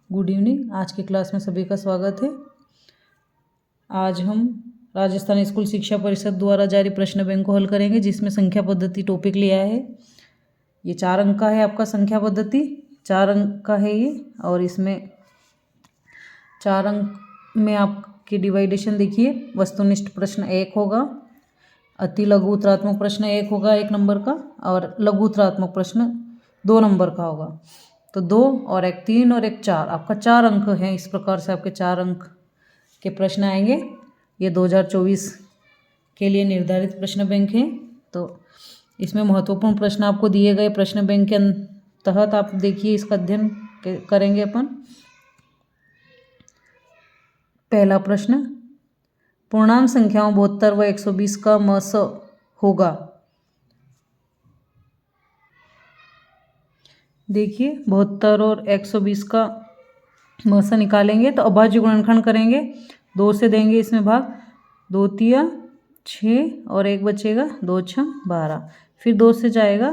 Good evening. आज की class में सभी का स्वागत है। आज हम राजस्थान स्कूल शिक्षा परिषद द्वारा जारी प्रश्न बैंक को हल करेंगे, जिसमें संख्या पद्धति टॉपिक लिया है। ये 4 अंक का है आपका संख्या पद्धति, 4 अंक का है ये। और इसमें 4 अंक में आपकी डिवाइडेशन देखिए। वस्तुनिष्ठ प्रश्न 1 होगा, अति लघु उत्तरात्मक प्रश्न 1 होगा 1 नंबर का, और लघु उत्तरात्मक प्रश्न 2 नंबर का होगा। तो 2 और 1 3 और 1 4, आपका 4 अंक हैं। इस प्रकार से आपके 4 अंक के प्रश्न आएंगे। ये 2024 के लिए निर्धारित प्रश्न बैंक हैं। तो इसमें महत्वपूर्ण प्रश्न आपको दिए गए प्रश्न बैंक के तहत आप देखिए, इसका अध्ययन करेंगे अपन। पहला प्रश्न, पूर्णांक संख्याओं 72 व 120 का मस होगा। देखिए 72 और 120 का मस निकालेंगे तो अभाज्य गुणनखंड करेंगे। 2 से देंगे इसमें भाग, 2 तिया 6 और 1 बचेगा, 2 छम 12। फिर 2 से जाएगा,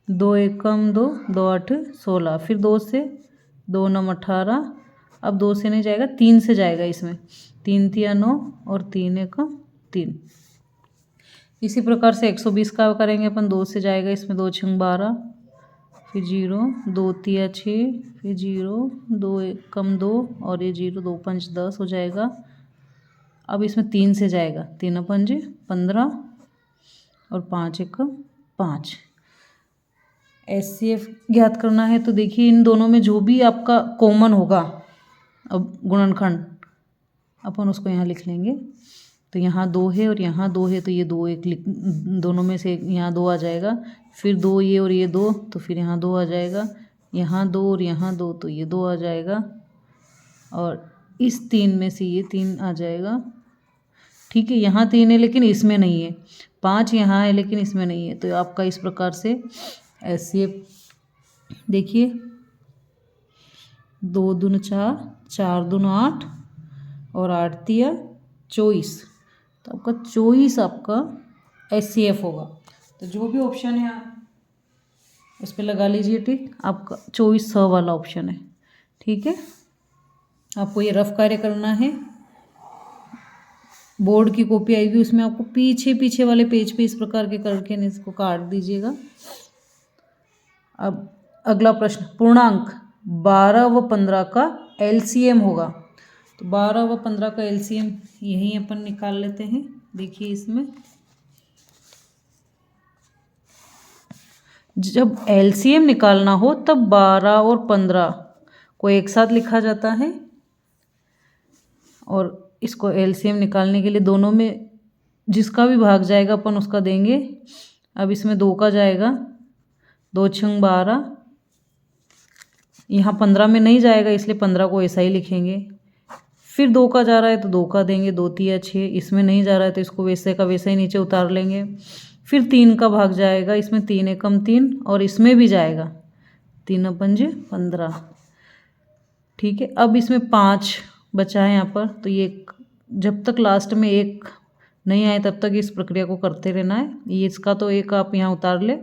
2 एकम 2, 2 8 16। फिर 2 से 2 9 18। अब 2 से नहीं जाएगा, 3 से जाएगा इसमें, 3 तिया 9 और 3 एकम 3। इसी प्रकार से 120 का करेंगे अपन। 2 से जाएगा इसमें, 2 छम 12, फिर 0, 2 तिया 6, फिर 0, 2 एकम 2 और ये 0, 2 5 10 हो जाएगा। अब इसमें 3 से जाएगा, 3 पंज 15 और 5 एकम 5। SCF ज्ञात करना है। तो देखिए इन दोनों में जो भी आपका कॉमन होगा, अब गुणनखंड अपन उसको यहाँ लिख लेंगे। तो यहाँ 2 है और यहाँ 2 है, तो ये 2 एक दोनों में से यहाँ 2 आ जाएगा। फिर 2 ये और ये 2, तो फिर यहाँ 2 आ जाएगा। यहाँ 2 और यहाँ 2, तो ये 2 आ जाएगा। और इस 3 में से ये 3 आ जाएगा। ठीक है, यहाँ 3 है लेकिन इसमें नहीं है। 5 यहाँ है लेकिन इसमें नहीं है। तो आपका इस प्रकार से SCF देखिए, 2 दूनी 4, 4 दूनी 8 और 8 तिया 24। तो आपका 24 आपका SCF होगा। तो जो भी ऑप्शन है आप उस पर लगा लीजिए टिक। आपका 24 स वाला ऑप्शन है। ठीक है, आपको ये रफ कार्य करना है। बोर्ड की कॉपी आएगी, उसमें आपको पीछे वाले पेज पे इस प्रकार के करके इसको काट दीजिएगा। अब अगला प्रश्न, पूर्णांक 12 व 15 का LCM होगा। तो 12 व 15 का LCM यहीं अपन निकाल लेते हैं। देखिए इसमें जब LCM निकालना हो तब 12 और 15 को एक साथ लिखा जाता है, और इसको LCM निकालने के लिए दोनों में जिसका भी भाग जाएगा अपन उसका देंगे। अब इसमें 2 का जाएगा, 2 छंग 12। यहाँ 15 में नहीं जाएगा इसलिए 15 को ऐसा ही लिखेंगे। फिर 2 का जा रहा है तो 2 का देंगे, 2 तिया 6। इसमें नहीं जा रहा है तो इसको वैसे का वैसे ही नीचे उतार लेंगे। फिर 3 का भाग जाएगा, इसमें 3 एकम 3 और इसमें भी जाएगा, 3 पंज 15। ठीक है, अब इसमें 5 बचा है यहाँ पर। तो ये जब तक लास्ट में 1 नहीं आए तब तक इस प्रक्रिया को करते रहना है। ये इसका तो 1 आप यहाँ उतार ले,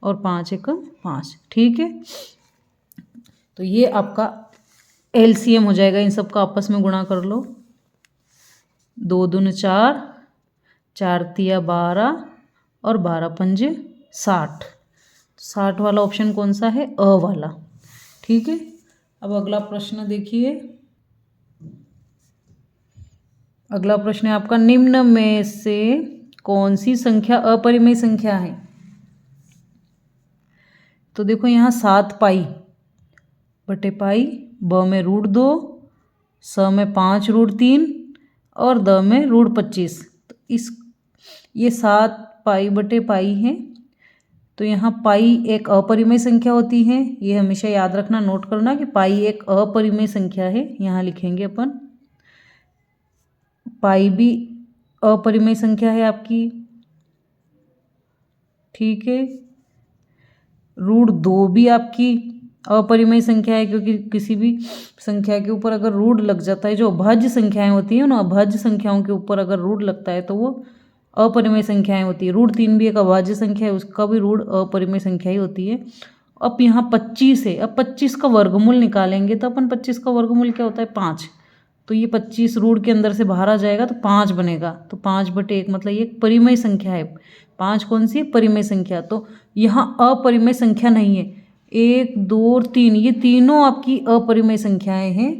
और 5 एकम 5। ठीक है, तो ये आपका LCM हो जाएगा। इन सब का आपस में गुणा कर लो। 2 दूनी 4, 4 तिया 12 और 12 पंज 60। 60 वाला ऑप्शन कौन सा है? अ वाला। ठीक है, अब अगला प्रश्न देखिए। अगला प्रश्न है आपका, निम्न में से कौन सी संख्या अपरिमेय संख्या है? तो देखो यहाँ 7 पाई बटे पाई, ब में √2, स में 5 √3 और द में √25। तो ये 7 पाई बटे पाई है। तो यहाँ पाई एक अपरिमेय संख्या होती है। ये हमेशा याद रखना, नोट करना कि पाई एक अपरिमेय संख्या है। यहाँ लिखेंगे अपन, पाई भी अपरिमेय संख्या है आपकी। ठीक है, √2 भी आपकी अपरिमेय संख्या है, क्योंकि किसी भी संख्या के ऊपर अगर √, लग जाता है, जो अभाज्य संख्याएं होती हैं ना, अभाज्य संख्याओं के ऊपर अगर √, लगता है तो वो अपरिमेय संख्याएं होती है। √3 भी एक अभाज्य संख्या है, उसका भी √, अपरिमेय संख्या ही होती है। अब यहाँ 25 है, अब 25 का वर्गमूल निकालेंगे तो अपन 25 का वर्गमूल क्या होता है 5, तो ये 25 रूट के अंदर से बाहर आ जाएगा तो 5 बनेगा, तो 5/1 मतलब ये एक परिमेय संख्या है। 5 कौन सी है? परिमेय संख्या। तो यहाँ अपरिमेय संख्या नहीं है, 1 2 और 3 ये तीनों आपकी अपरिमेय संख्याएं हैं,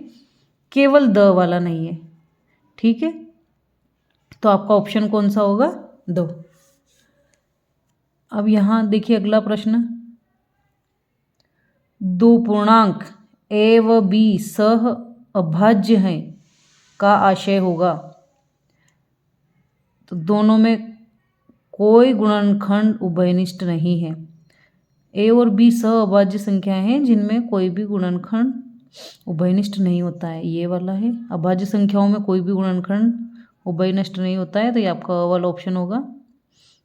केवल द वाला नहीं है। ठीक है, तो आपका ऑप्शन कौन सा होगा? दो। अब यहाँ देखिए अगला प्रश्न, दो पूर्णांक ए व बी सह अभाज्य हैं का आशय होगा। तो दोनों में कोई गुणनखंड उभयनिष्ठ नहीं है। ए और बी सह अभाज्य संख्याएं हैं जिनमें कोई भी गुणनखंड उभयनिष्ठ नहीं होता है। ये वाला है, अभाज्य संख्याओं में कोई भी गुणनखंड उभयनिष्ठ नहीं होता है, तो ये आपका अ वाला ऑप्शन होगा।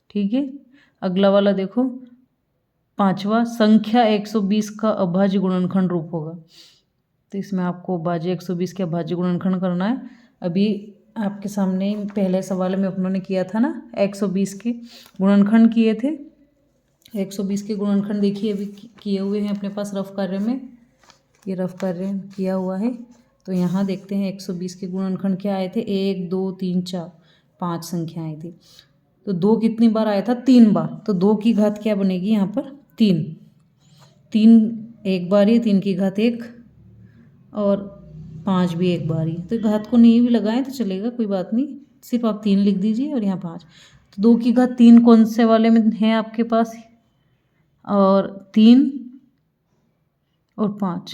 ठीक है, अगला वाला देखो, 5वां, संख्या 120 का अभाज्य गुणनखंड रूप होगा। तो इसमें आपको अभाज्य 120 के अभाज्य गुणनखंड करना है। अभी आपके सामने पहले सवाल में अपनों ने किया था ना, 120 के गुणनखंड किए थे। 120 के गुणनखंड देखिए अभी किए हुए हैं अपने पास रफ कार्य में, ये रफ कार्य किया हुआ है। तो यहाँ देखते हैं 120 के गुणनखंड क्या आए थे, 1 2 3 4 5 संख्या आई थी। तो 2 कितनी बार आया था? 3 बार। तो 2 की घात क्या बनेगी यहाँ पर? 3 एक बार ही, 3 की घात 1 और 5 भी एक बार ही। तो घात को नहीं भी लगाएं तो चलेगा, कोई बात नहीं, सिर्फ आप 3 लिख दीजिए और यहाँ 5। तो 2 की घात 3 कौन से वाले में है आपके पास? और 3 और 5,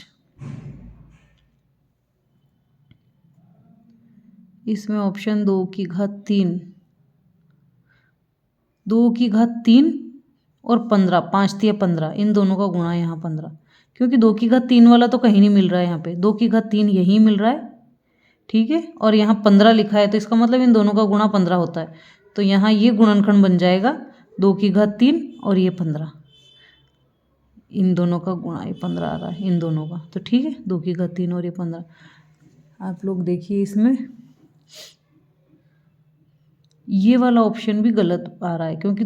इसमें ऑप्शन 2 की घात 3, 2 की घात 3 और 15, 5 3 15, इन दोनों का गुणा यहाँ 15, क्योंकि 2 की घात 3 वाला तो कहीं नहीं मिल रहा है यहाँ पे, 2 की घात 3 यहीं मिल रहा है। ठीक है, और यहाँ 15 लिखा है, तो इसका मतलब इन दोनों का गुणा 15 होता है। तो यहाँ ये गुणनखंड बन जाएगा 2 की घात 3 और ये 15, इन दोनों का गुणा ये 15 आ रहा है इन दोनों का। तो ठीक है, 2 की घात 3 और ये 15। आप लोग देखिए इसमें ये वाला ऑप्शन भी गलत आ रहा है, क्योंकि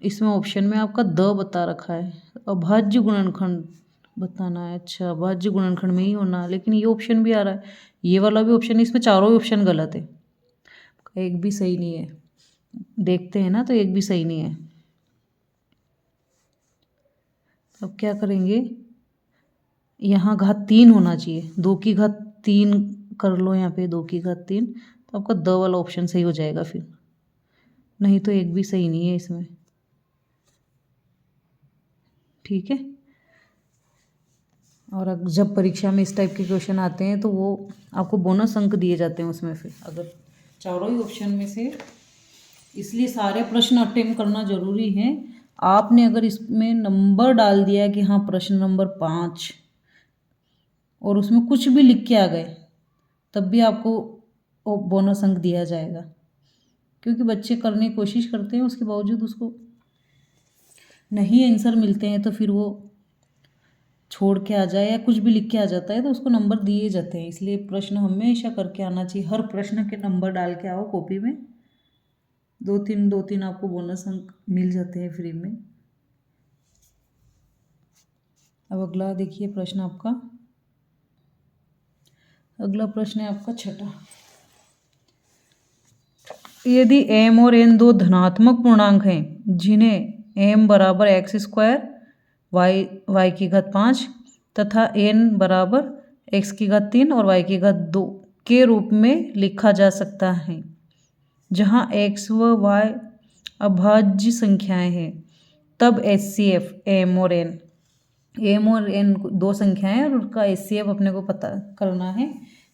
इसमें ऑप्शन में आपका द बता रखा है, अभाज्य गुणनखंड बताना है। अच्छा, अभाज्य गुणनखंड में ही होना है, लेकिन ये ऑप्शन भी आ रहा है, ये वाला भी ऑप्शन, इसमें चारों ही ऑप्शन गलत है, एक भी सही नहीं है। देखते हैं ना, तो एक भी सही नहीं है। अब क्या करेंगे, यहाँ घात 3 होना चाहिए, 2 की घात 3 कर लो यहाँ पे, 2 की घात 3, तो आपका द वाला ऑप्शन सही हो जाएगा फिर, नहीं तो एक भी सही नहीं है इसमें। ठीक है, और जब परीक्षा में इस टाइप के क्वेश्चन आते हैं तो वो आपको बोनस अंक दिए जाते हैं उसमें, फिर अगर चारों ही ऑप्शन में से, इसलिए सारे प्रश्न अटेम्प्ट करना ज़रूरी है। आपने अगर इसमें नंबर डाल दिया कि हाँ प्रश्न नंबर 5 और उसमें कुछ भी लिख के आ गए, तब भी आपको बोनस अंक दिया जाएगा, क्योंकि बच्चे करने की कोशिश करते हैं, उसके बावजूद उसको नहीं आंसर मिलते हैं तो फिर वो छोड़ के आ जाए या कुछ भी लिख के आ जाता है तो उसको नंबर दिए जाते हैं। इसलिए प्रश्न हमेशा करके आना चाहिए, हर प्रश्न के नंबर डाल के आओ कॉपी में, 2-3 आपको बोनस अंक मिल जाते हैं फ्री में। अब अगला देखिए प्रश्न आपका, अगला प्रश्न है आपका 6वां, यदि m और n दो धनात्मक पूर्णांक हैं जिन्हें m बराबर x² y की घात 5 तथा n बराबर x की घात 3 और y की घात 2 के रूप में लिखा जा सकता है, जहाँ x व y अभाज्य संख्याएं हैं, तब HCF m और n दो संख्याएं हैं और उनका HCF अपने को पता करना है,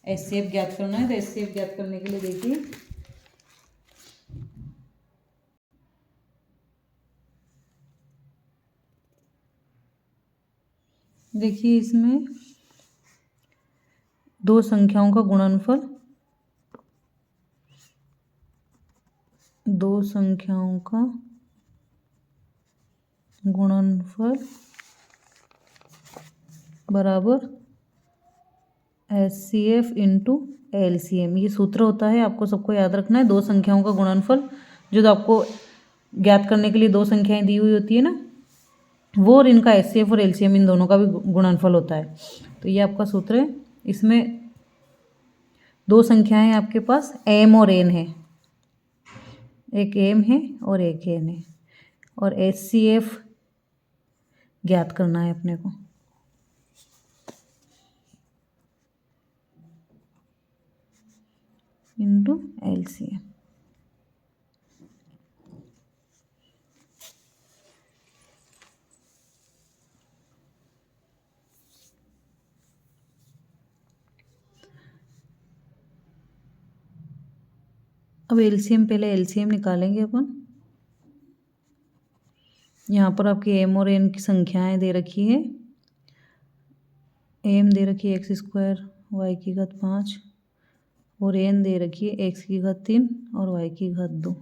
HCF ज्ञात करना है। तो HCF ज्ञात करने के लिए देखिए इसमें दो संख्याओं का गुणनफल, दो संख्याओं का गुणनफल बराबर HCF इंटू LCM, ये सूत्र होता है, आपको सबको याद रखना है। दो संख्याओं का गुणनफल, जो आपको ज्ञात करने के लिए दो संख्याएं दी हुई होती है ना, वो और इनका HCF और LCM इन दोनों का भी गुणनफल होता है। तो ये आपका सूत्र है। इसमें दो संख्याएं हैं आपके पास, M और N है, एक M है और एक N है, और HCF ज्ञात करना है अपने को। Into LCM। अब LCM, पहले LCM निकालेंगे अपन। यहाँ पर आपकी M और N की संख्याएं दे रखी है। M दे रखी है x² y की घात 5 और N दे रखी है x की घात 3 और y की घात 2।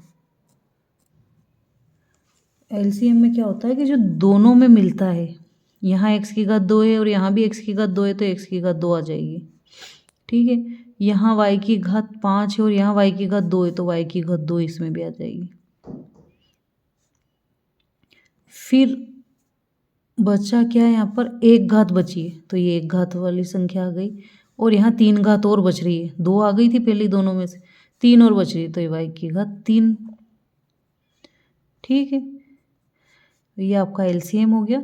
LCM में क्या होता है कि जो दोनों में मिलता है, यहाँ x की घात 2 है और यहाँ भी x की घात 2 है, तो x की घात 2 आ जाएगी। ठीक है, यहाँ y की घात 5 है और यहाँ y की घात 2 है, तो y की घात 2 इसमें भी आ जाएगी। फिर बचा क्या है, यहाँ पर एक घात बची है, तो ये एक घात वाली संख्या आ गई, और यहाँ 3 घात और बच रही है। 2 आ गई थी पहले दोनों में से, 3 और बच रही है, तो ये y की घात 3। ठीक है, ये आपका LCM हो गया।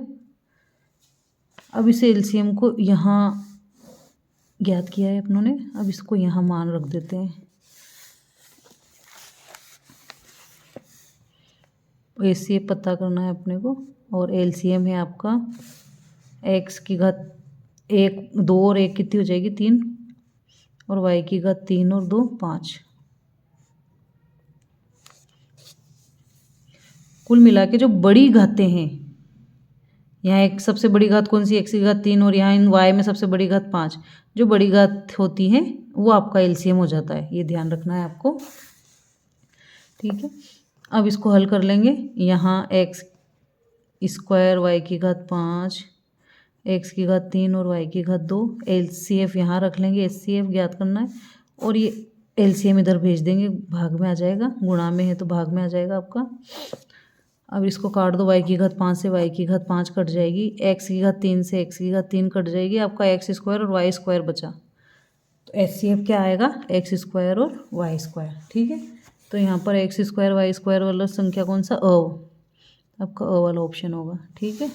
अब इसे LCM को यहाँ ज्ञात किया है अपनों ने, अब इसको यहाँ मान रख देते हैं। HCF पता करना है अपने को, और LCM है आपका x की घात 1 2 और 1 कितनी हो जाएगी 3, और y की घात 3 और 2 5। कुल मिला के जो बड़ी घातें हैं, यहाँ एक सबसे बड़ी घात कौन सी, x की घात 3, और यहाँ इन y में सबसे बड़ी घात 5, जो बड़ी घात होती है वो आपका LCM हो जाता है। ये ध्यान रखना है आपको। ठीक है, अब इसको हल कर लेंगे। यहाँ x² y की घात 5, x की घात 3 और y की घात 2, LCF यहाँ रख लेंगे, HCF ज्ञात करना है, और ये LCM इधर भेज देंगे, भाग में आ जाएगा, गुणा में है तो भाग में आ जाएगा आपका। अब इसको काट दो, y की घात 5 से y की घात 5 कट जाएगी, x की घात 3 से x की घात 3 कट जाएगी, आपका x² और y² बचा। तो HCF क्या आएगा, x² और y²। ठीक है, तो यहाँ पर x² y² वाला संख्या कौन सा, आपका वाला ऑप्शन होगा। ठीक है,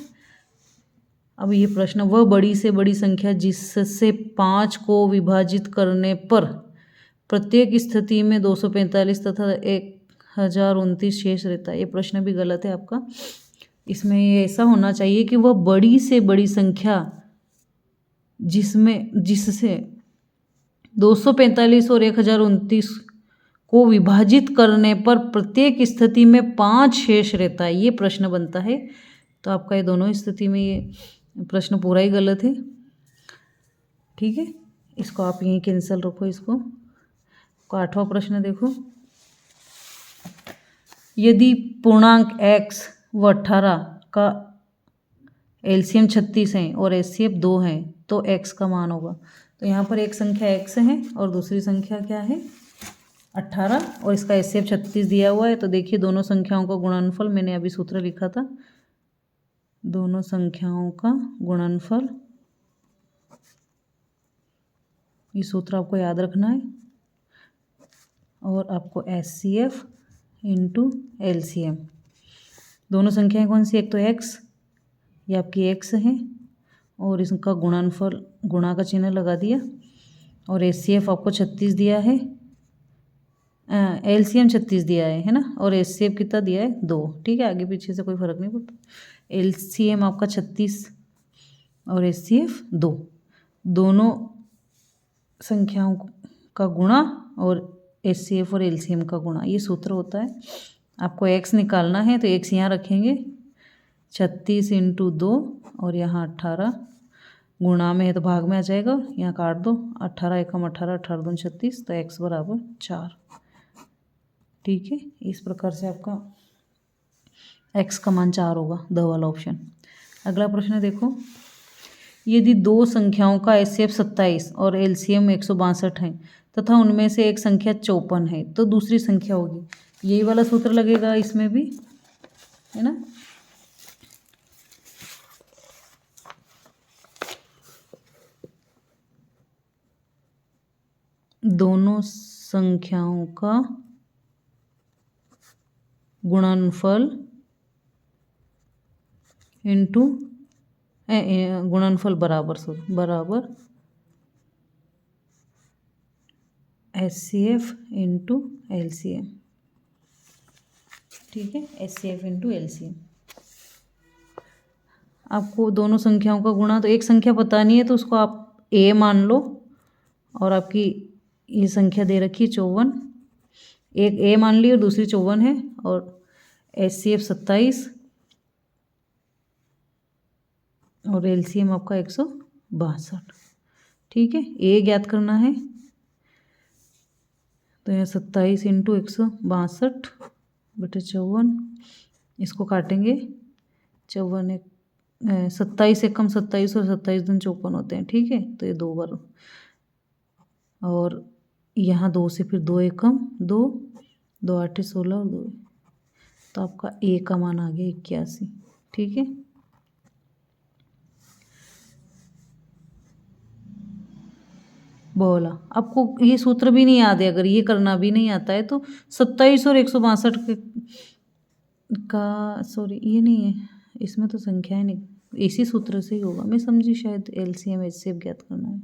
अब ये प्रश्न, वह बड़ी से बड़ी संख्या जिससे 5 को विभाजित करने पर प्रत्येक स्थिति में 245 तथा 1029 शेष रहता है। ये प्रश्न भी गलत है आपका। इसमें ये ऐसा होना चाहिए कि वह बड़ी से बड़ी संख्या जिससे 245 और 1029 को विभाजित करने पर प्रत्येक स्थिति में 5 शेष रहता है, ये प्रश्न बनता है। तो आपका ये दोनों स्थिति में ये प्रश्न पूरा ही गलत है। ठीक है, इसको आप यहीं कैंसिल रखो। इसको 8वां प्रश्न देखो, यदि पूर्णांक x व 18 का LCM 36 है और HCF 2 है तो x का मान होगा। तो यहाँ पर एक संख्या x है और दूसरी संख्या क्या है 18, और इसका HCF 36 दिया हुआ है। तो देखिए दोनों संख्याओं का गुणनफल, मैंने अभी सूत्र लिखा था, दोनों संख्याओं का गुणनफल, ये सूत्र आपको याद रखना है। और आपको HCF इंटू LCM, दोनों संख्याएं कौन सी, एक तो x, ये आपकी x है, और इसका गुणनफल, गुणा का चिन्ह लगा दिया, और HCF आपको 36 दिया है, LCM 36 दिया है ना, और HCF कितना दिया है 2। ठीक है, आगे पीछे से कोई फर्क नहीं पड़ता। LCM आपका 36 और HCF 2, दोनों संख्याओं का गुणा और HCF और LCM का गुणा, ये सूत्र होता है। आपको x निकालना है तो x यहाँ रखेंगे, 36 इंटू 2 और यहाँ 18, गुणा में है तो भाग में आ जाएगा, यहाँ काट दो, 18 एकम 18, 18 दूनी 36, तो x बराबर 4। ठीक है, इस प्रकार से आपका x का मान 4 होगा, द वाला ऑप्शन। अगला प्रश्न देखो, यदि दो संख्याओं का HCF 27 और LCM 162 है तथा उनमें से एक संख्या 54 है तो दूसरी संख्या होगी। यही वाला सूत्र लगेगा इसमें भी, है ना। दोनों संख्याओं का गुणनफल इंटू गुणनफल बराबर HCF इंटू LCM। ठीक है, HCF इंटू LCM। आपको दोनों संख्याओं का गुणा, तो एक संख्या पता नहीं है तो उसको आप A मान लो, और आपकी ये संख्या दे रखी है 54, एक A मान ली और दूसरी 54 है, और HCF 27 और LCM आपका 162। ठीक है, A ज्ञात करना है, तो यहाँ 27 इंटू 162/54, इसको काटेंगे। 27 एक कम 27 और 27 दूनी 54 होते हैं। ठीक है, तो ये 2 बार, और यहाँ 2 से फिर 2 एक कम 2, 2 8 16 और 2, तो आपका A का मान आ गया 81। ठीक है, बोला आपको ये सूत्र भी नहीं याद है, अगर ये करना भी नहीं आता है तो 27 और 162 का, सॉरी ये नहीं है, इसमें तो संख्याएं नहीं, इसी सूत्र से ही होगा, मैं समझी शायद LCM HCF ज्ञात करना है।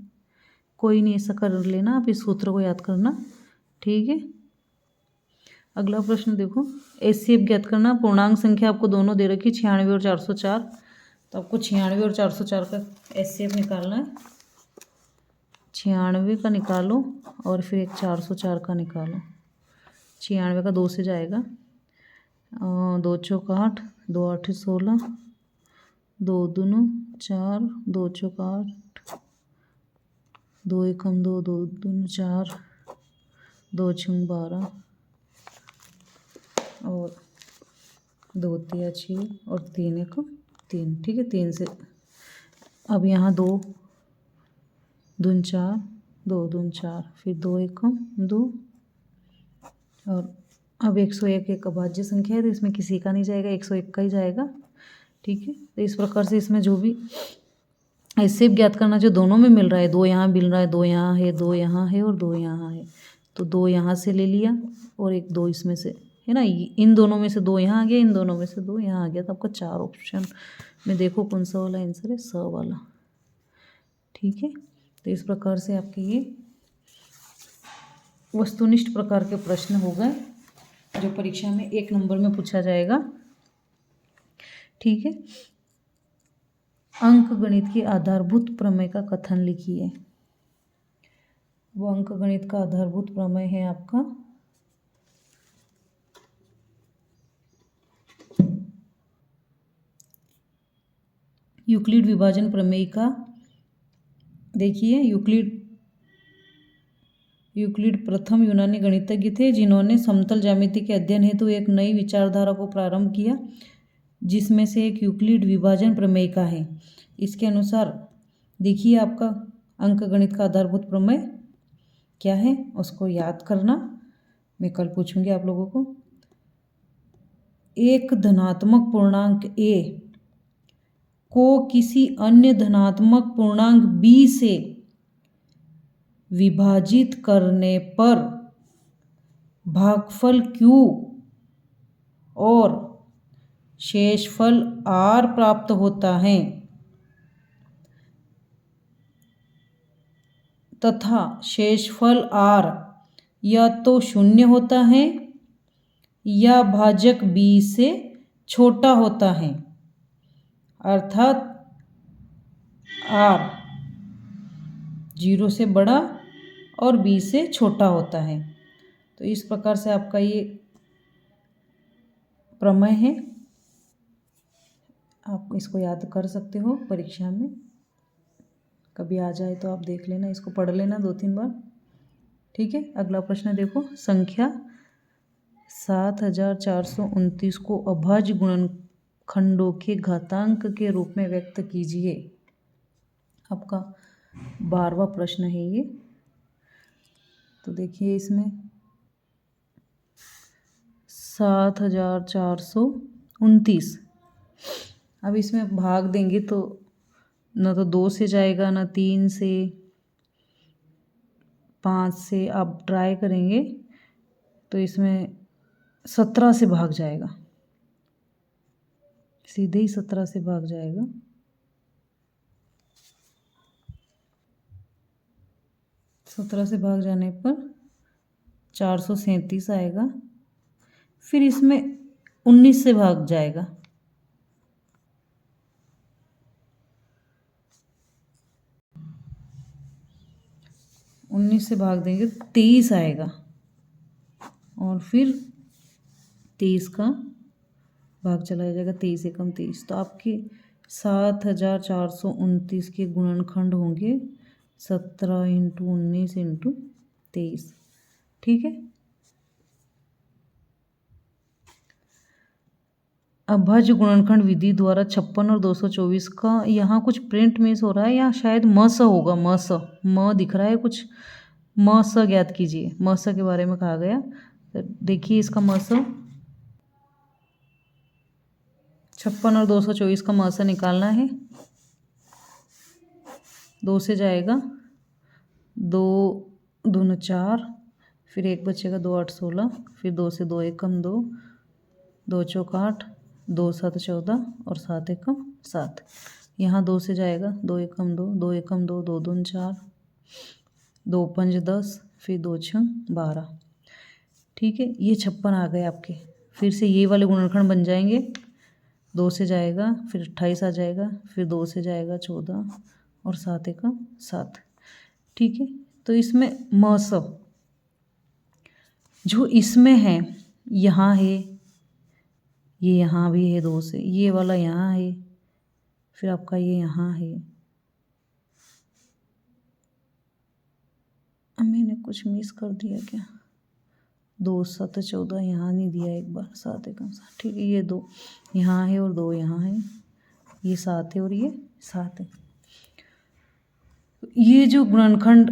कोई नहीं, ऐसा कर लेना आप, इस सूत्र को याद करना। ठीक है, अगला प्रश्न देखो, HCF ज्ञात करना। पूर्णांक संख्या आपको दोनों दे रखी 96 और 404, तो आपको 96 और 404 का HCF निकालना है। 96 का निकालो और फिर एक 404 का निकालो। 96 का 2 से जाएगा, 2 चौक 8, 2 8 16, 2 दूनो 4, 2 चौक 8, 2 एकम 2, 2 दूनो 4, 2 छंग 12 और 2 तिया 6 और 3 एकम 3। ठीक है, 3 से अब यहाँ 2 दून 4, 2 दून 4, फिर 2 एकम 2, और अब 101 एक अभाज्य संख्या है तो इसमें किसी का नहीं जाएगा, 101 का ही जाएगा। ठीक है, तो इस प्रकार से इसमें जो भी HCF ज्ञात करना, जो दोनों में मिल रहा है, 2 यहाँ मिल रहा है, 2 यहाँ है, 2 यहाँ है और 2 यहाँ है, तो 2 यहाँ से ले लिया और एक 2 इसमें से है ना, इन दोनों में से 2 यहाँ आ गया, इन दोनों में से 2 यहाँ आ गया, तो आपका 4 ऑप्शन में देखो कौन सा वाला आंसर है, स वाला। ठीक है, तो इस प्रकार से आपके ये वस्तुनिष्ठ प्रकार के प्रश्न हो गए जो परीक्षा में 1 नंबर में पूछा जाएगा। ठीक है, अंक गणित की आधारभूत प्रमेय का कथन लिखिए। वो अंक गणित का आधारभूत प्रमेय है आपका यूक्लिड विभाजन प्रमेय का। देखिए, यूक्लिड प्रथम यूनानी गणितज्ञ थे जिन्होंने समतल ज्यामिति के अध्ययन हेतु एक नई विचारधारा को प्रारंभ किया, जिसमें से एक यूक्लिड विभाजन प्रमेय का है। इसके अनुसार देखिए, आपका अंक गणित का आधारभूत प्रमेय क्या है उसको याद करना, मैं कल पूछूंगी आप लोगों को। एक धनात्मक पूर्णांक A को किसी अन्य धनात्मक पूर्णांक B से विभाजित करने पर भागफल Q और शेषफल R प्राप्त होता है, तथा शेषफल R या तो शून्य होता है या भाजक B से छोटा होता है, अर्थात R 0 से बड़ा और B से छोटा होता है। तो इस प्रकार से आपका ये प्रमेय है, आप इसको याद कर सकते हो, परीक्षा में कभी आ जाए तो आप देख लेना, इसको पढ़ लेना 2-3 बार। ठीक है, अगला प्रश्न देखो, संख्या 7429 को अभाज्य गुणनखंडों के घातांक के रूप में व्यक्त कीजिए। आपका 12वां प्रश्न है ये। तो देखिए, इसमें 7429, अब इसमें भाग देंगे तो न तो 2 से जाएगा, न 3 से, 5 से आप ट्राई करेंगे तो इसमें 17 से भाग जाएगा, सीधे ही 17 से भाग जाएगा। सत्रह से भाग जाने पर 437 आएगा। फिर इसमें 19 से भाग जाएगा, उन्नीस से भाग देंगे 23 आएगा, और फिर 23 का भाग चला जाएगा, 23 एकम 23। तो आपके 7429 के गुणनखंड होंगे 17 इंटू 19 इंटू 23। ठीक है, अभाज्य गुणनखंड विधि द्वारा 56 और 224 का यहाँ कुछ प्रिंट मिस हो रहा है, या शायद मस होगा, म दिख रहा है कुछ, मस ज्ञात कीजिए। मस के बारे में कहा गया, तो देखिए इसका मस 56 और 224 का मस निकालना है। 2 से जाएगा, 2 दूना 4, फिर 1 बचेगा, 2 8 16, फिर 2 से 2 एकम 2, 2 चौक 8, 2 7 14 और 7 एकम 7। यहाँ 2 से जाएगा, 2 एकम 2, 2 एकम 2, 2 दून 4, 2 पंज 10, फिर 2 छंग 12। ठीक है, ये 56 आ गए आपके। फिर से ये वाले गुणनखंड बन जाएंगे। 2 से जाएगा, फिर 28 आ जाएगा, फिर 2 से जाएगा 14 और 7 एकम 7। ठीक है, तो इसमें मस जो इसमें है, यहाँ है, ये यहाँ भी है 2 से, ये वाला यहाँ है, फिर आपका ये यहाँ है। अब मैंने कुछ मिस कर दिया क्या? 2 7 14 यहाँ नहीं दिया, एक बार 7 एकम 7। ठीक है, ये 2 यहाँ है और 2 यहाँ है, ये 7 है और ये 7 है। ये जो गुणनखंड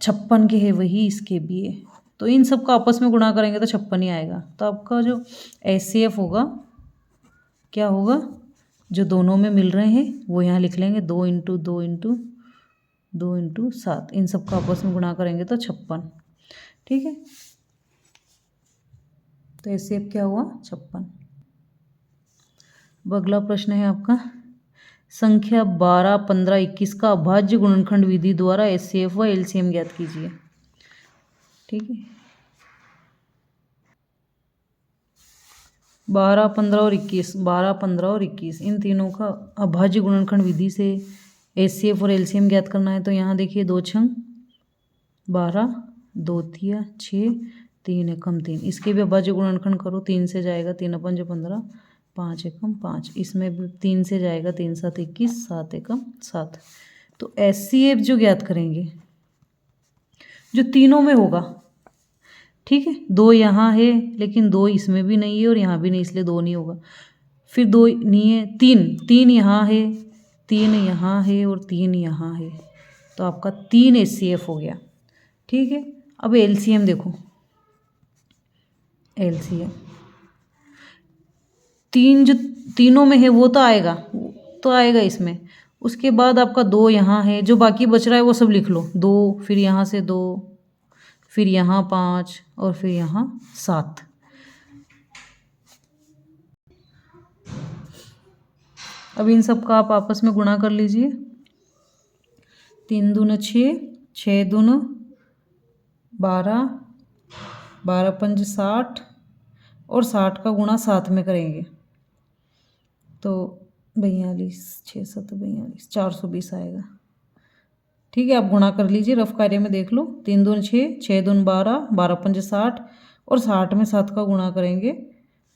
56 के है वही इसके भी है, तो इन सब का आपस में गुणा करेंगे तो 56 ही आएगा। तो आपका जो HCF होगा, क्या होगा, जो दोनों में मिल रहे हैं वो यहाँ लिख लेंगे, 2 इंटू 2 इंटू 2 इंटू 7, इन सब का आपस में गुणा करेंगे तो 56। ठीक है, तो HCF क्या हुआ, 56। अब अगला प्रश्न है आपका, संख्या 12 15 21 का अभाज्य गुणनखंड विधि द्वारा HCF व LCM ज्ञात कीजिए। ठीक है, 12 15 और 21, 12 15 और 21 इन तीनों का अभाज्य गुणनखंड विधि से HCF और LCM ज्ञात करना है। तो यहाँ देखिए, 2 छंग 12, 2 तिया 6, 3 एकम 3, इसके भी अभाज्य गुणनखंड करो। 3 से जाएगा, 3 पंज 15, 5 एकम 5, इसमें भी 3 से जाएगा, 3 7 21, 7 एकम 7। तो HCF जो ज्ञात करेंगे, जो तीनों में होगा। ठीक है, 2 यहाँ है लेकिन 2 इसमें भी नहीं है और यहाँ भी नहीं, इसलिए 2 नहीं होगा। फिर 2 नहीं है, 3 यहाँ है, 3 यहाँ है और 3 यहाँ है, तो आपका 3 HCF हो गया। ठीक है, अब LCM देखो, LCM 3 जो तीनों में है वो तो आएगा इसमें। उसके बाद आपका 2 यहाँ है, जो बाकी बच रहा है वो सब लिख लो। 2, फिर यहाँ से 2, फिर यहाँ 5 और फिर यहाँ 7। अब इन सब का आप आपस में गुणा कर लीजिए। 3 दूना 6, 6 दूना 12, 12 पंज 60 और 60 का गुणा 7 में करेंगे तो 42, 6 7 42, 420 आएगा। ठीक है, आप गुणा कर लीजिए, रफ कार्य में देख लो। 3 दून 6, 6 दून 12, 12 पंज 60 और 60 में 7 का गुणा करेंगे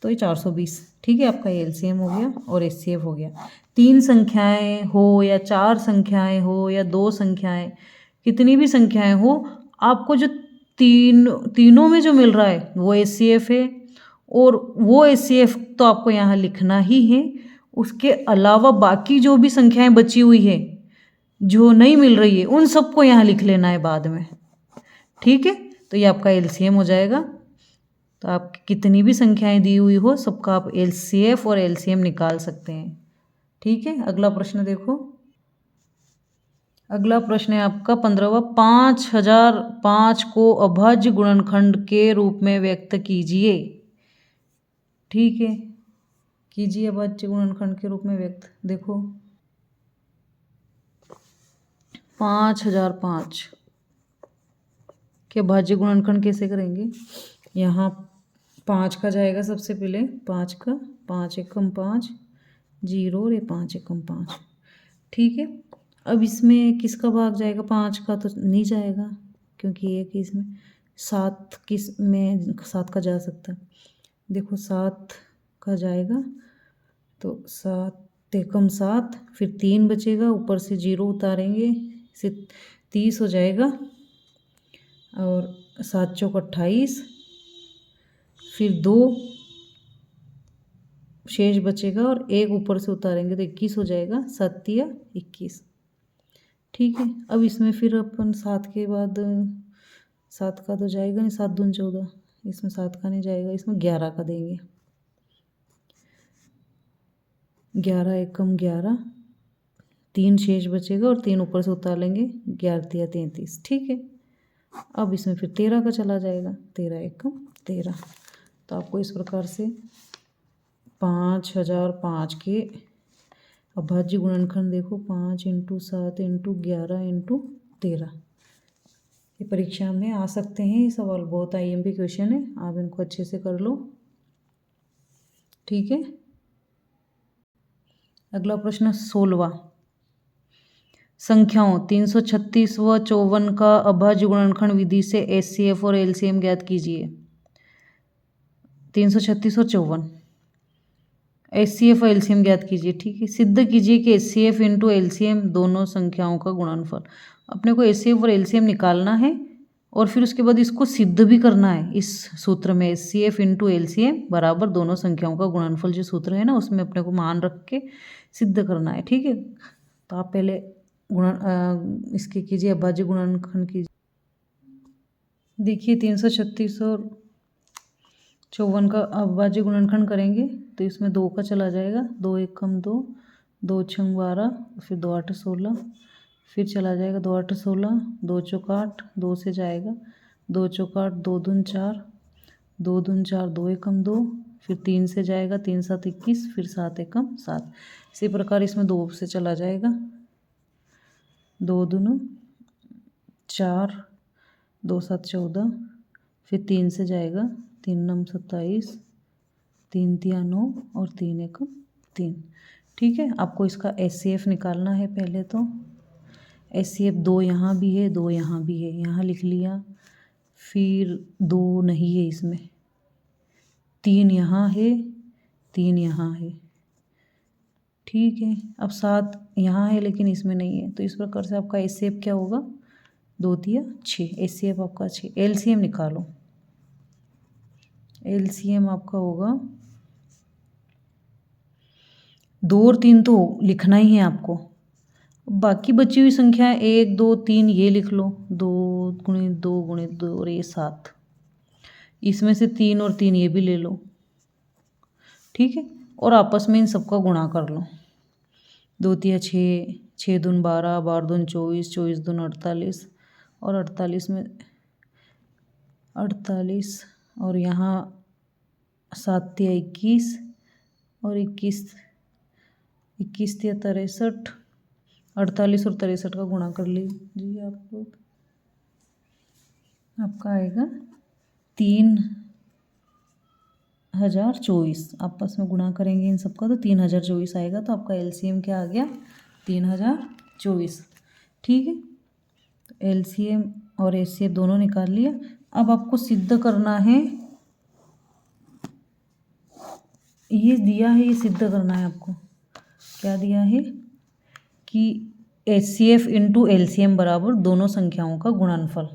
तो ये 420। ठीक है, आपका LCM हो गया और HCF हो गया। 3 संख्याएं हो या 4 संख्याएं हो या 2 संख्याएं, कितनी भी संख्याएं हो, आपको जो तीनों में जो मिल रहा है वो HCF है, और वो HCF तो आपको यहाँ लिखना ही है। उसके अलावा बाकी जो भी संख्याएं बची हुई है जो नहीं मिल रही है, उन सबको यहाँ लिख लेना है बाद में। ठीक है, तो ये आपका LCM हो जाएगा। तो आप कितनी भी संख्याएं दी हुई हो, सबका आप LCF और LCM निकाल सकते हैं। ठीक है, अगला प्रश्न देखो, अगला प्रश्न है आपका 15वां। 5005 को अभाज्य गुणनखंड के रूप में व्यक्त कीजिए। ठीक है, कीजिए अभाज्य गुणनखंड के रूप में व्यक्त। देखो 5005 के अभाज्य गुणनखंड कैसे करेंगे। यहाँ 5 का जाएगा सबसे पहले, 5 का, 5 एकम 5 जीरो और ये 5 एकम 5। ठीक है, अब इसमें किसका भाग जाएगा। 5 का तो नहीं जाएगा क्योंकि एक ही इसमें 7 किस में 7 का जा सकता है। देखो 7 का जाएगा तो 7 एकम 7, फिर 3 बचेगा, ऊपर से 0 उतारेंगे, इसे 30 हो जाएगा और 7 चौक 28, फिर 2 शेष बचेगा और 1 ऊपर से उतारेंगे तो 21 हो जाएगा, 7 या 21। ठीक है, अब इसमें फिर अपन 7 के बाद 7 का तो जाएगा नहीं, 7 दूनी 14, इसमें 7 का नहीं जाएगा, इसमें 11 का देंगे। 11 एकम 11, 3 शेष बचेगा और 3 ऊपर से उतार लेंगे, 11 या 33। ठीक है, अब इसमें फिर 13 का चला जाएगा, 13 एकम 13। तो आपको इस प्रकार से 5005 के अभाज्य गुणनखंड देखो 5 × 7 × 11 × 13 ये परीक्षा में आ सकते हैं। ये सवाल बहुत IMP क्वेश्चन है, आप इनको अच्छे से कर लो। ठीक है, अगला प्रश्न 16वां। संख्याओं 336 व 54 का अभाज्य गुणनखंड विधि से HCF और LCM ज्ञात कीजिए। 336 और 54 HCF और LCM ज्ञात कीजिए। ठीक है, सिद्ध कीजिए कि HCF × LCM दोनों संख्याओं का गुणनफल। अपने को HCF और LCM निकालना है और फिर उसके बाद इसको सिद्ध भी करना है। इस सूत्र में HCF × LCM बराबर दोनों संख्याओं का गुणनफल जो सूत्र है ना, उसमें अपने को मान रख के सिद्ध करना है। ठीक है, तो आप पहले इसके कीजिए अभाज्य गुणनखंड कीजिए। देखिए 336 और 54 का अभाज्य गुणनखंड करेंगे तो इसमें 2 का चला जाएगा, 2 एकम 2, 2 छंग 12, फिर 2 8 16, फिर चला जाएगा 2 8 16, 2 चौक 8, 2 से जाएगा 2 चौक 8, 2 दून 4, 2 दून 4, 2 एकम 2, फिर 3 से जाएगा 3 7 21, फिर 7 एकम 7। इसी प्रकार इसमें 2 से चला जाएगा, 2 दून 4, 2 7 14, फिर 3 से जाएगा 3 9 27, 3 3 9 और 3 एकम 3। ठीक है, आपको इसका HCF निकालना है। पहले तो HCF 2 यहाँ भी है, 2 यहाँ भी है, यहाँ लिख लिया, फिर 2 नहीं है इसमें, 3 यहाँ है, 3 यहाँ है। ठीक है, अब 7 यहाँ है लेकिन इसमें नहीं है, तो इस प्रकार से आपका HCF क्या होगा, 2 तिया 6। HCF आपका 6। LCM निकालो, LCM आपका होगा 2 और 3 तो लिखना ही है आपको। बाकी बची हुई संख्या 1 2 3 ये लिख लो, 2 × 2 × 2 और ये 7, इसमें से 3 और 3 ये भी ले लो। ठीक है, और आपस में इन सबका गुणा कर लो, 2 तिया 6, 6 दून 12, 12 दून 24, 24 दून 48 और 48 में 48 और यहाँ 7 तिया 21 और 21 तिया 63, 48 और 63 का गुणा कर लीजिए आप लोग, आपका आएगा 3024। आपस में गुणा करेंगे इन सबका तो 3024 आएगा, तो आपका LCM क्या आ गया, 3024। ठीक है, तो LCM और HCF दोनों निकाल लिया। अब आपको सिद्ध करना है, ये दिया है, ये सिद्ध करना है आपको। क्या दिया है कि HCF × LCM बराबर दोनों संख्याओं का गुणनफल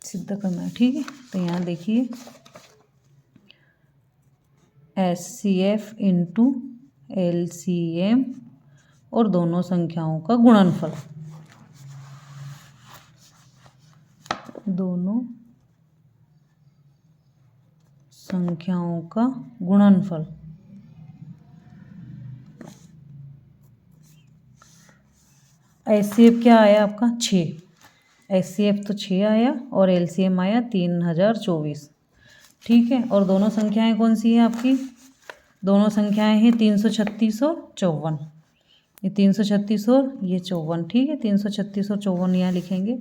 सिद्ध करना है। ठीक है, तो यहाँ देखिए HCF × LCM और दोनों संख्याओं का गुणनफल, दोनों संख्याओं का गुणनफल HCF क्या आया आपका 6, HCF तो 6 आया और LCM आया 3024। ठीक है, और दोनों संख्याएं कौन सी हैं आपकी? दोनों संख्याएं हैं 336 और 54। ये 336 और ये 54। ठीक है, 336 और 54 यहाँ लिखेंगे।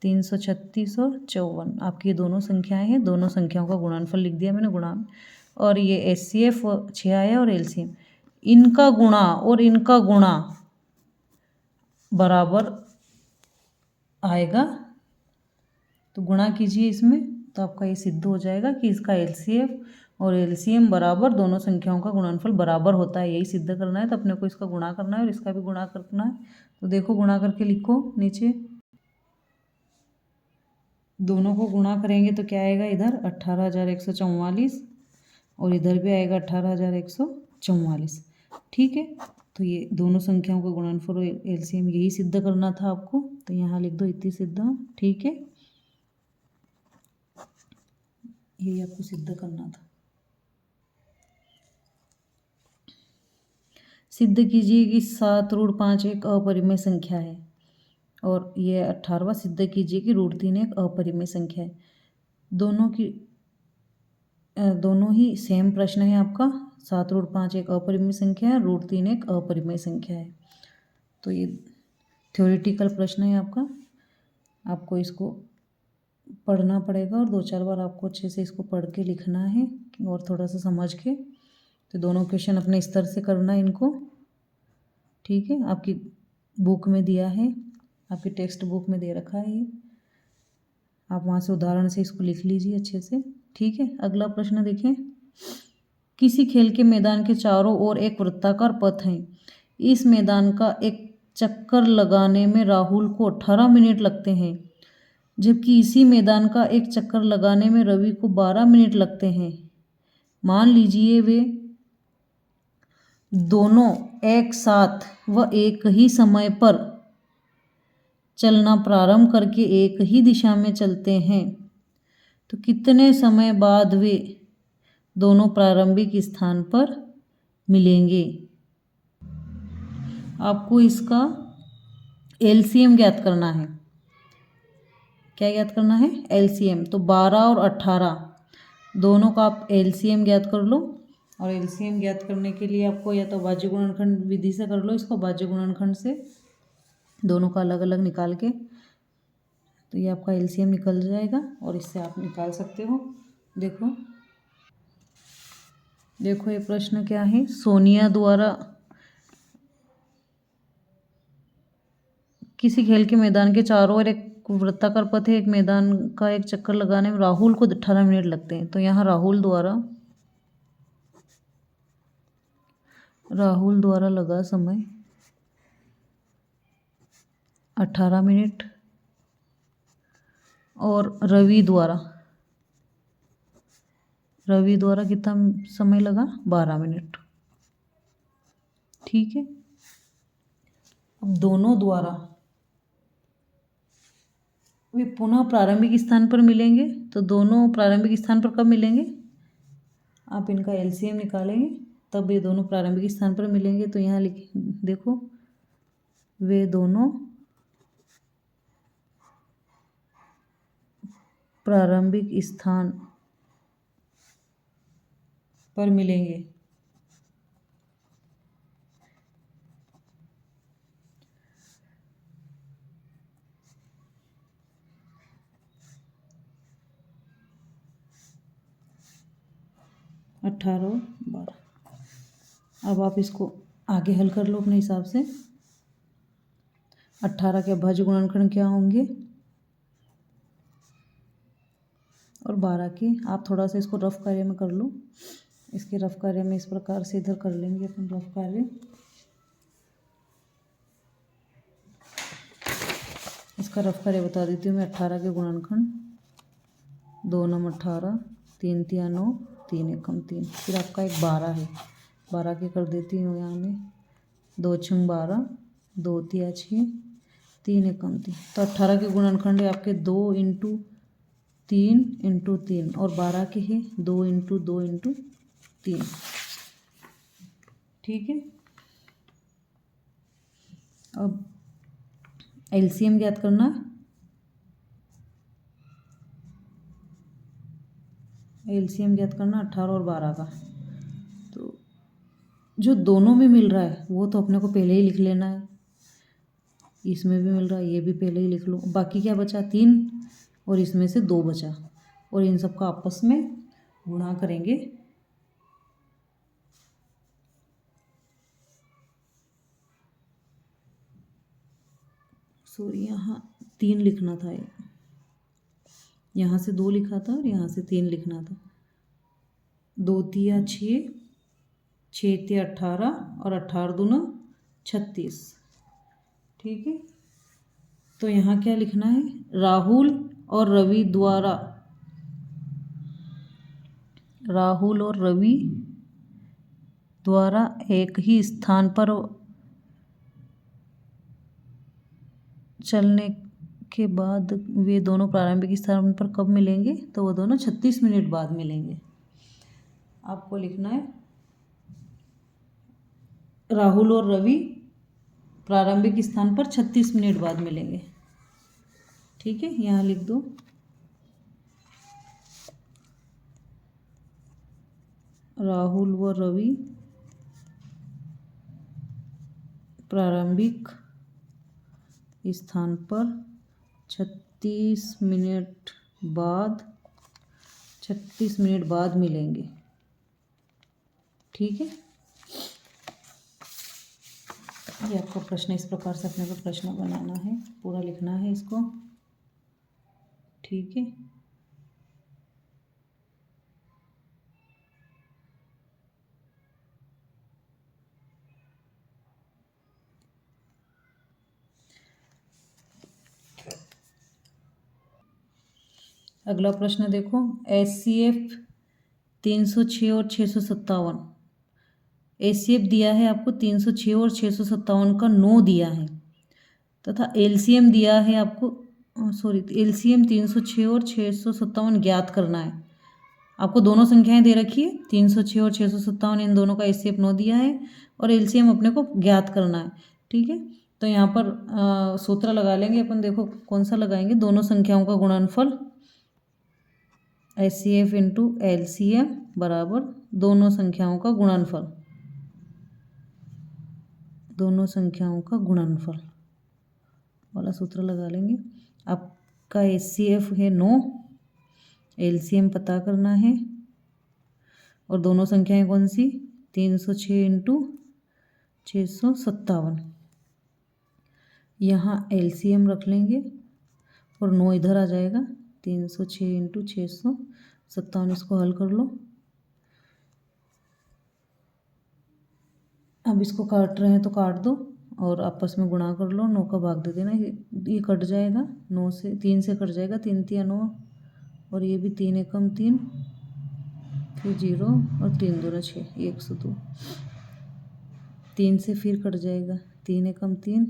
336 और 54 आपकी ये दोनों संख्याएं हैं। दोनों संख्याओं का गुणनफल लिख दिया मैंने गुणा में। और ये HCF 6 आया और LCM, इनका गुणा और इनका गुणा बराबर आएगा। तो गुणा कीजिए इसमें, तो आपका ये सिद्ध हो जाएगा कि इसका LCF और LCM बराबर, दोनों संख्याओं का गुणनफल बराबर होता है। यही सिद्ध करना है, तो अपने को इसका गुणा करना है और इसका भी गुणा करना है। तो देखो गुणा करके लिखो नीचे। दोनों को गुणा करेंगे तो क्या आएगा? इधर 18,144 और इधर भी आएगा 18,144। ठीक है, तो ये दोनों संख्याओं का गुणनफल और LCM यही सिद्ध करना था आपको। तो यहाँ लिख दो इति सिद्धम। ठीक है, यही आपको सिद्ध करना था। सिद्ध कीजिए कि 7√5 एक अपरिमेय संख्या है, और ये 18वां सिद्ध कीजिए कि √3 एक अपरिमेय संख्या है। दोनों ही सेम प्रश्न है आपका। 7√5 एक अपरिमेय संख्या है, √3 एक अपरिमेय संख्या है। तो ये थ्योरेटिकल प्रश्न है आपका। आपको इसको पढ़ना पड़ेगा और 2-4 बार आपको अच्छे से इसको पढ़ के लिखना है और थोड़ा सा समझ के। तो दोनों क्वेश्चन अपने स्तर से करना है इनको। ठीक है, आपकी बुक में दिया है, आपकी टेक्स्ट बुक में दे रखा है ये। आप वहाँ से उदाहरण से इसको लिख लीजिए अच्छे से। ठीक है, अगला प्रश्न देखें। किसी खेल के मैदान के चारों ओर एक वृत्ताकार पथ है। इस मैदान का एक चक्कर लगाने में राहुल को 18 मिनट लगते हैं, जबकि इसी मैदान का एक चक्कर लगाने में रवि को 12 मिनट लगते हैं। मान लीजिए वे दोनों एक साथ व एक ही समय पर चलना प्रारंभ करके एक ही दिशा में चलते हैं, तो कितने समय बाद वे दोनों प्रारंभिक स्थान पर मिलेंगे? आपको इसका LCM ज्ञात करना है। क्या ज्ञात करना है? LCM। तो 12 और 18 दोनों का आप LCM ज्ञात कर लो। और LCM ज्ञात करने के लिए आपको या तो भाज्य गुणनखंड विधि से कर लो इसको, भाज्य गुणनखंड से दोनों का अलग अलग निकाल के। तो ये आपका LCM निकल जाएगा और इससे आप निकाल सकते हो। देखो ये प्रश्न क्या है। सोनिया द्वारा किसी खेल के मैदान के चारों ओर एक वृत्ताकार पथ है, एक मैदान का एक चक्कर लगाने में राहुल को 18 मिनट लगते हैं। तो यहाँ राहुल द्वारा लगा समय 18 मिनट और रवि द्वारा कितना समय लगा? 12 मिनट। ठीक है, अब दोनों द्वारा वे पुनः प्रारंभिक स्थान पर मिलेंगे। तो दोनों प्रारंभिक स्थान पर कब मिलेंगे? आप इनका LCM निकालेंगे तब ये दोनों प्रारंभिक स्थान पर मिलेंगे। तो यहाँ देखो, वे दोनों प्रारंभिक स्थान पर मिलेंगे। अठारह 12। अब आप इसको आगे हल कर लो अपने हिसाब से। 18 के भाज्य गुणनखंड क्या होंगे और 12 के। आप थोड़ा सा इसको रफ कार्य में कर लो। इसके रफ कार्य में इस प्रकार से इधर कर लेंगे अपन रफ कार्य। इसका रफ कार्य बता देती हूँ मैं। 18 के गुणनखंड 2 9 18, 3 3 9, 3 1 3। फिर आपका एक 12 है, 12 के कर देती हूँ यहाँ में। 2 6 12, 2 3 6, 3 1 3। तो 18 के गुणनखंड है आपके 2 × 3 × 3 और 12 के है 2 × 2 × 3। ठीक है, अब एलसीएम ज्ञात करना है। एलसीएम ज्ञात करना 18 और 12 का। तो जो दोनों में मिल रहा है वो तो अपने को पहले ही लिख लेना है। इसमें भी मिल रहा है, ये भी पहले ही लिख लो। बाकी क्या बचा? 3 और इसमें से 2 बचा, और इन सब का आपस में गुणा करेंगे। सॉरी, यहाँ 3 लिखना था, यहाँ से 2 लिखा था और यहाँ से 3 लिखना था। 2 तिया 6, 6 तिया 18 और 18 दूना 36। ठीक है, तो यहाँ क्या लिखना है? राहुल और रवि द्वारा एक ही स्थान पर चलने के बाद वे दोनों प्रारंभिक स्थान पर कब मिलेंगे? तो वो दोनों 36 मिनट बाद मिलेंगे। आपको लिखना है राहुल और रवि प्रारंभिक स्थान पर 36 मिनट बाद मिलेंगे। ठीक है, यहाँ लिख दो राहुल व रवि प्रारंभिक स्थान पर 36 मिनट बाद मिलेंगे। ठीक है, ये आपका प्रश्न। इस प्रकार से अपने को प्रश्न बनाना है, पूरा लिखना है इसको। ठीक है, अगला प्रश्न देखो। SCF 306 और 657। SCF दिया है आपको 306 और 657 का 9 दिया है, तथा LCM दिया है आपको, LCM 306 और 657 ज्ञात करना है। आपको दोनों संख्याएं दे रखी है, 306 और 657, इन दोनों का SCF 9 दिया है और LCM अपने को ज्ञात करना है। ठीक है, तो यहाँ पर सूत्र लगा लेंगे अपन। देखो कौन सा लगाएंगे? दोनों संख्याओं का गुणनफल, SCF इंटू LCM बराबर दोनों संख्याओं का गुणनफल, दोनों संख्याओं का गुणनफल वाला सूत्र लगा लेंगे। आपका SCF है 9, LCM पता करना है, और दोनों संख्याएं कौन सी? 306 इंटू 657। यहाँ LCM रख लेंगे और 9 इधर आ जाएगा। 306 इंटू 657, इसको हल कर लो। अब इसको काट रहे हैं तो काट दो और आपस में गुणा कर लो। 9 का भाग दे देना, ये कट जाएगा। 9 से 3 से कट जाएगा, 3 तिया 9, और ये भी 3 एकम 3, फिर 0 और 3 दूना 6, 102। 3 से फिर कट जाएगा, 3 एकम 3,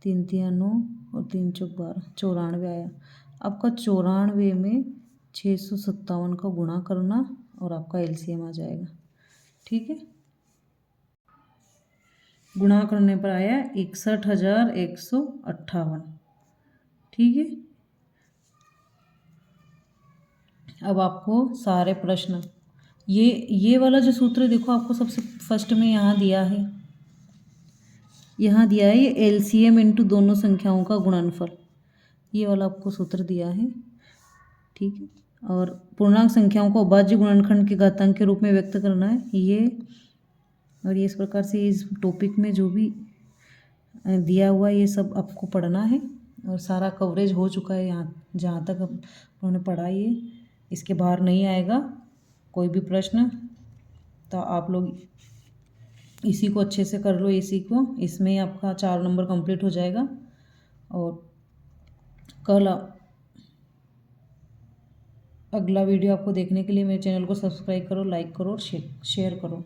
3 तिया 9 और 3 चौक 12, 94 आया। आपका 94 में 657 का गुणा करना और आपका LCM आ जाएगा। ठीक है, गुणा करने पर आया 61,158। ठीक है, अब आपको सारे प्रश्न, ये वाला जो सूत्र देखो आपको सबसे फर्स्ट में यहाँ दिया है, ये LCM इंटू दोनों संख्याओं का गुणनफल, ये वाला आपको सूत्र दिया है। ठीक है, और पूर्णांक संख्याओं को अभाज्य गुणनखंड के घातांक के रूप में व्यक्त करना है ये। और ये इस प्रकार से इस टॉपिक में जो भी दिया हुआ है ये सब आपको पढ़ना है, और सारा कवरेज हो चुका है यहाँ, जहाँ तक उन्होंने पढ़ा ये, इसके बाहर नहीं आएगा कोई भी प्रश्न। तो आप लोग इसी को अच्छे से कर लो, इसी को, इसमें आपका 4 नंबर कंप्लीट हो जाएगा। और कल अगला वीडियो आपको देखने के लिए मेरे चैनल को सब्सक्राइब करो, लाइक करो और शेयर करो।